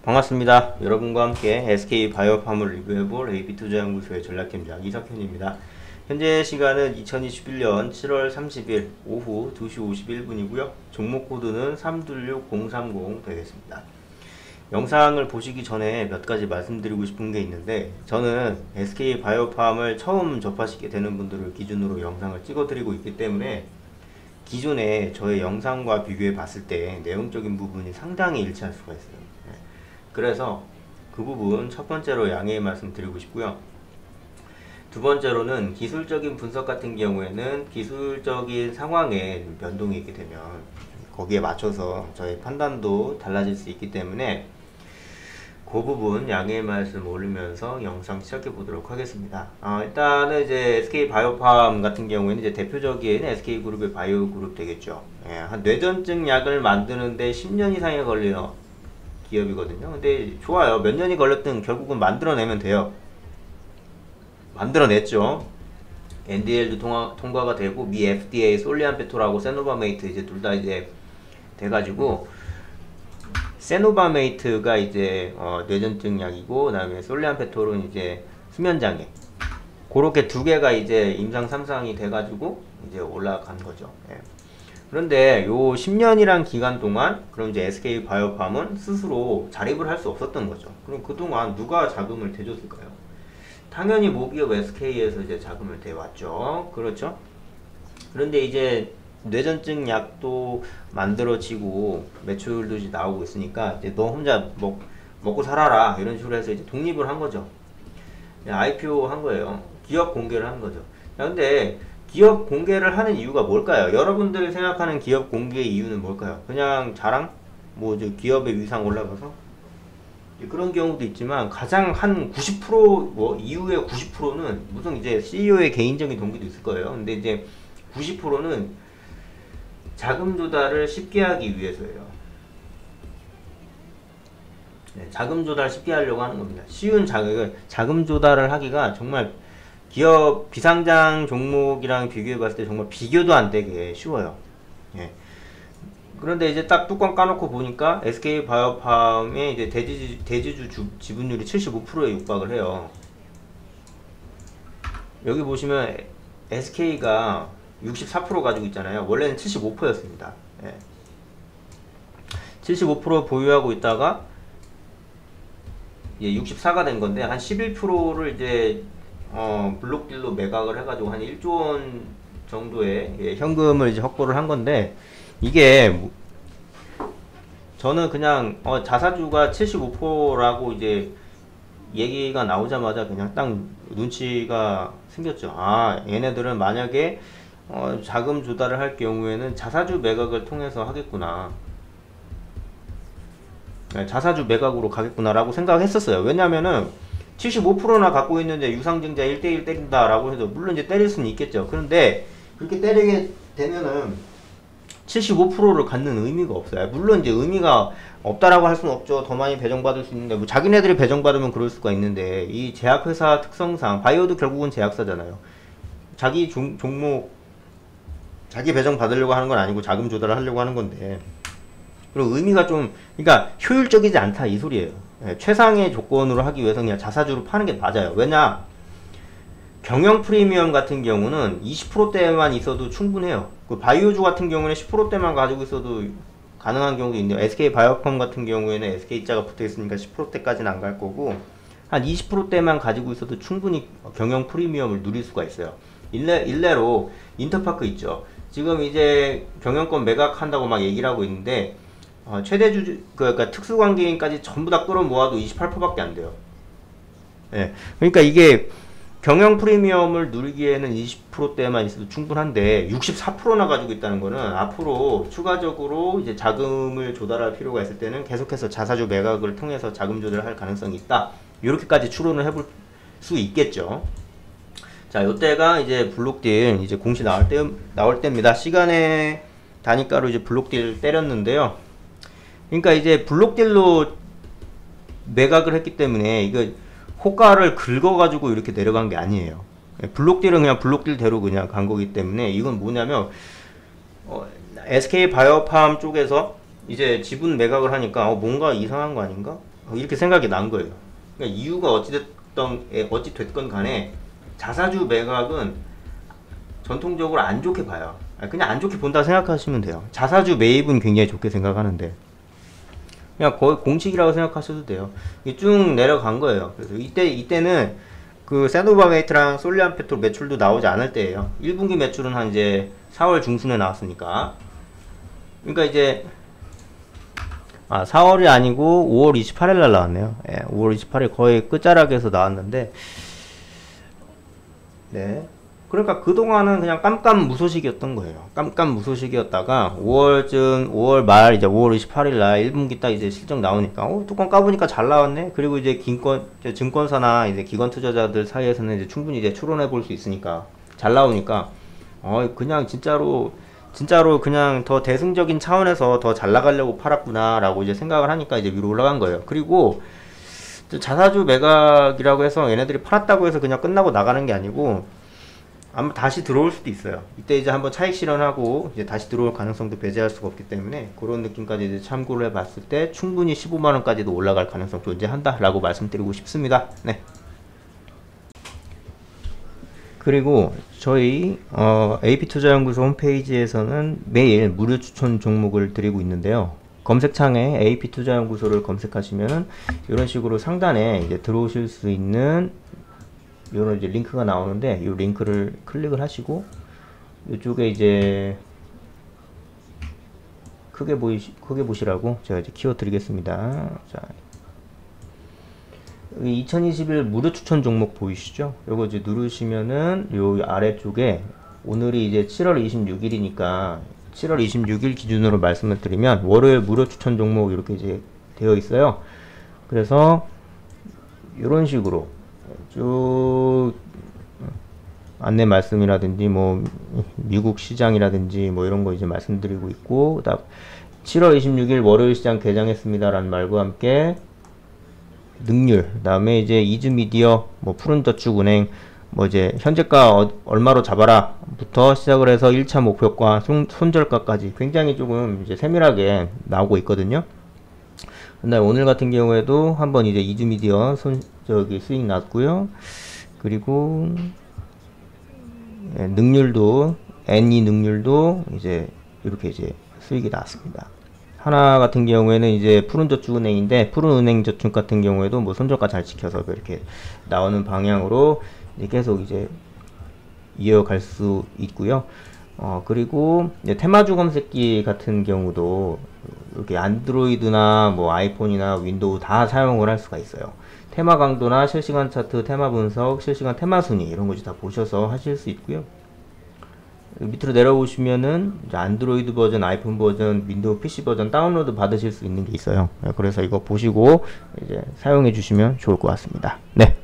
반갑습니다. 여러분과 함께 SK바이오팜을 리뷰해볼 AB투자연구소의 전략팀장 이석현입니다. 현재 시간은 2021년 7월 30일 오후 2시 51분이고요. 종목 코드는 326030 되겠습니다. 영상을 보시기 전에 몇 가지 말씀드리고 싶은 게 있는데, 저는 SK바이오팜을 처음 접하시게 되는 분들을 기준으로 영상을 찍어드리고 있기 때문에 기존에 저의 영상과 비교해 봤을 때 내용적인 부분이 상당히 일치할 수가 있어요. 그래서 그 부분 첫 번째로 양해의 말씀 드리고 싶고요. 두 번째로는 기술적인 분석 같은 경우에는 기술적인 상황에 변동이 있게 되면 거기에 맞춰서 저의 판단도 달라질 수 있기 때문에 그 부분 양해의 말씀 올리면서 영상 시작해 보도록 하겠습니다. 일단은 이제 SK바이오팜 같은 경우에는 이제 대표적인 SK그룹의 바이오 그룹 되겠죠. 한 뇌전증 약을 만드는데 10년 이상이 걸리는 기업이거든요. 근데 좋아요. 몇 년이 걸렸든 결국은 만들어내면 돼요. 만들어냈죠. NDA도 통과가 되고 미 FDA 솔리안페토라고 세노바메이트 이제 둘 다 이제 돼가지고, 세노바메이트가 이제 뇌전증 약이고, 그다음에 솔리안페톨은 이제 수면장애. 그렇게 두 개가 이제 임상 3상이 돼가지고 이제 올라간 거죠. 그런데 요 10년이란 기간 동안 그럼 이제 SK바이오팜은 스스로 자립을 할 수 없었던 거죠. 그럼 그동안 누가 자금을 대줬을까요? 당연히 모기업 SK에서 이제 자금을 대왔죠. 그렇죠? 그런데 이제 뇌전증 약도 만들어지고 매출도 이제 나오고 있으니까 이제 너 혼자 먹고 살아라 이런 식으로 해서 이제 독립을 한 거죠. IPO 한 거예요. 기업 공개를 한 거죠. 근데 기업 공개를 하는 이유가 뭘까요? 여러분들이 생각하는 기업 공개의 이유는 뭘까요? 그냥 자랑? 기업의 위상 올라가서? 그런 경우도 있지만, 가장 한 90%, 이후에 90%는 무슨 이제 CEO의 개인적인 동기도 있을 거예요. 근데 이제 90%는 자금 조달을 쉽게 하기 위해서예요. 자금 조달 쉽게 하려고 하는 겁니다. 쉬운 자금 조달을 하기가 정말 기업 비상장 종목이랑 비교해 봤을 때 정말 비교도 안 되게 쉬워요. 그런데 이제 딱 뚜껑 까놓고 보니까 SK바이오팜의 이제 대지주 지분율이 75%에 육박을 해요. 여기 보시면 SK가 64% 가지고 있잖아요. 원래는 75%였습니다. 75% 보유하고 있다가 이제 64가 된 건데, 한 11%를 이제 블록딜로 매각을 해가지고 한 1조 원 정도의 현금을 이제 확보를 한 건데, 이게 저는 그냥 자사주가 75%라고 이제 얘기가 나오자마자 그냥 딱 눈치가 생겼죠. 얘네들은 만약에 자금 조달을 할 경우에는 자사주 매각을 통해서 하겠구나, 자사주 매각으로 가겠구나 라고 생각했었어요. 왜냐면은 75%나 갖고 있는데 유상증자 1대1 때린다 라고 해도 물론 이제 때릴 수는 있겠죠. 그런데 그렇게 때리게 되면은 75%를 갖는 의미가 없어요. 물론 이제 의미가 없다라고 할 수는 없죠. 더 많이 배정받을 수 있는데, 자기네들이 배정받으면 그럴 수가 있는데, 이 제약회사 특성상 바이오도 결국은 제약사잖아요. 자기 종목 자기 배정 받으려고 하는 건 아니고 자금 조달을 하려고 하는 건데, 그리고 의미가 좀, 그러니까 효율적이지 않다 이 소리예요. 최상의 조건으로 하기 위해서 그냥 자사주로 파는 게 맞아요. 왜냐, 경영 프리미엄 같은 경우는 20%대만 있어도 충분해요. 그 바이오주 같은 경우는 10%대만 가지고 있어도 가능한 경우도 있는데, SK바이오팜 같은 경우에는 SK자가 붙어 있으니까 10%대까지는 안 갈 거고, 한 20%대만 가지고 있어도 충분히 경영 프리미엄을 누릴 수가 있어요. 일례로 인터파크 있죠. 지금 이제 경영권 매각한다고 막 얘기를 하고 있는데, 그러니까 특수관계인까지 전부 다 끌어모아도 28%밖에 안 돼요. 그러니까 이게 경영 프리미엄을 누리기에는 20%대만 있어도 충분한데, 64%나 가지고 있다는 거는 앞으로 추가적으로 이제 자금을 조달할 필요가 있을 때는 계속해서 자사주 매각을 통해서 자금 조달을 할 가능성이 있다. 이렇게까지 추론을 해볼 수 있겠죠. 자, 요때가 이제 블록딜 이제 공시 나올 때입니다. 시간의 단위가로 이제 블록딜 때렸는데요. 그러니까 이제 블록딜로 매각을 했기 때문에 이거 호가를 긁어가지고 이렇게 내려간 게 아니에요. 블록딜은 그냥 블록딜대로 그냥 간 거기 때문에, 이건 뭐냐면 SK바이오팜 쪽에서 이제 지분 매각을 하니까 뭔가 이상한 거 아닌가? 이렇게 생각이 난 거예요. 그러니까 이유가 어찌됐건 간에 자사주 매각은 전통적으로 안 좋게 봐요. 그냥 안 좋게 본다 생각하시면 돼요. 자사주 매입은 굉장히 좋게 생각하는데 그냥 거의 공식이라고 생각하셔도 돼요. 이게 쭉 내려간 거예요. 그래서 이때는 그 세노바메이트랑 솔리안페트롤 매출도 나오지 않을 때예요. 1분기 매출은 한 이제 4월 중순에 나왔으니까. 그러니까 이제 4월이 아니고 5월 28일 날 나왔네요. 5월 28일 거의 끝자락에서 나왔는데, 네. 그러니까 그동안은 그냥 깜깜무소식이었던 거예요. 깜깜무소식이었다가 5월 말 이제 5월 28일 날 1분기 딱 이제 실적 나오니까 뚜껑 까보니까 잘 나왔네. 그리고 이제 증권사나 이제 기관 투자자들 사이에서는 이제 충분히 이제 추론해 볼 수 있으니까 잘 나오니까 그냥 진짜로 그냥 더 대승적인 차원에서 더 잘 나가려고 팔았구나 라고 이제 생각을 하니까 이제 위로 올라간 거예요. 그리고 자사주 매각이라고 해서 얘네들이 팔았다고 해서 그냥 끝나고 나가는 게 아니고 아마 다시 들어올 수도 있어요. 이때 이제 한번 차익 실현하고 이제 다시 들어올 가능성도 배제할 수가 없기 때문에 그런 느낌까지 이제 참고를 해봤을 때 충분히 15만원까지도 올라갈 가능성 존재한다 라고 말씀드리고 싶습니다. 네. 그리고 저희 AP투자연구소 홈페이지에서는 매일 무료 추천 종목을 드리고 있는데요. 검색창에 AP투자연구소를 검색하시면 이런 식으로 상단에 이제 들어오실 수 있는 이런 이제 링크가 나오는데 이 링크를 클릭을 하시고 이쪽에 이제 크게 보시라고 제가 이제 키워 드리겠습니다. 자, 2021 무료 추천 종목 보이시죠? 요거 이제 누르시면은 요 아래쪽에 오늘이 이제 7월 26일이니까 7월 26일 기준으로 말씀을 드리면 월요일 무료 추천 종목 이렇게 이제 되어 있어요. 그래서 이런 식으로 쭉 안내 말씀이라든지 뭐 미국 시장이라든지 뭐 이런 거 이제 말씀드리고 있고, 그다음 7월 26일 월요일 시장 개장했습니다 라는 말과 함께 능률, 그다음에 이제 이즈미디어, 뭐 푸른저축은행, 뭐 이제 현재가 얼마로 잡아라 부터 시작을 해서 1차 목표가 손절가까지 굉장히 조금 이제 세밀하게 나오고 있거든요. 근데 오늘 같은 경우에도 한번 이제 이즈미디어 수익 났고요. 그리고 능률도 NE 능률도 이제 이렇게 이제 수익이 나왔습니다. 하나 같은 경우에는 이제 푸른저축은행인데 푸른은행저축 같은 경우에도 뭐 손절가 잘 지켜서 이렇게 나오는 방향으로 이제 계속 이제 이어갈 수 있고요. 그리고 이제 테마주 검색기 같은 경우도 이렇게 안드로이드나 뭐 아이폰이나 윈도우 다 사용을 할 수가 있어요. 테마 강도나 실시간 차트, 테마 분석, 실시간 테마 순위 이런 거 다 보셔서 하실 수 있고요. 밑으로 내려오시면은 이제 안드로이드 버전, 아이폰 버전, 윈도우 PC 버전 다운로드 받으실 수 있는 게 있어요. 그래서 이거 보시고 이제 사용해 주시면 좋을 것 같습니다. 네.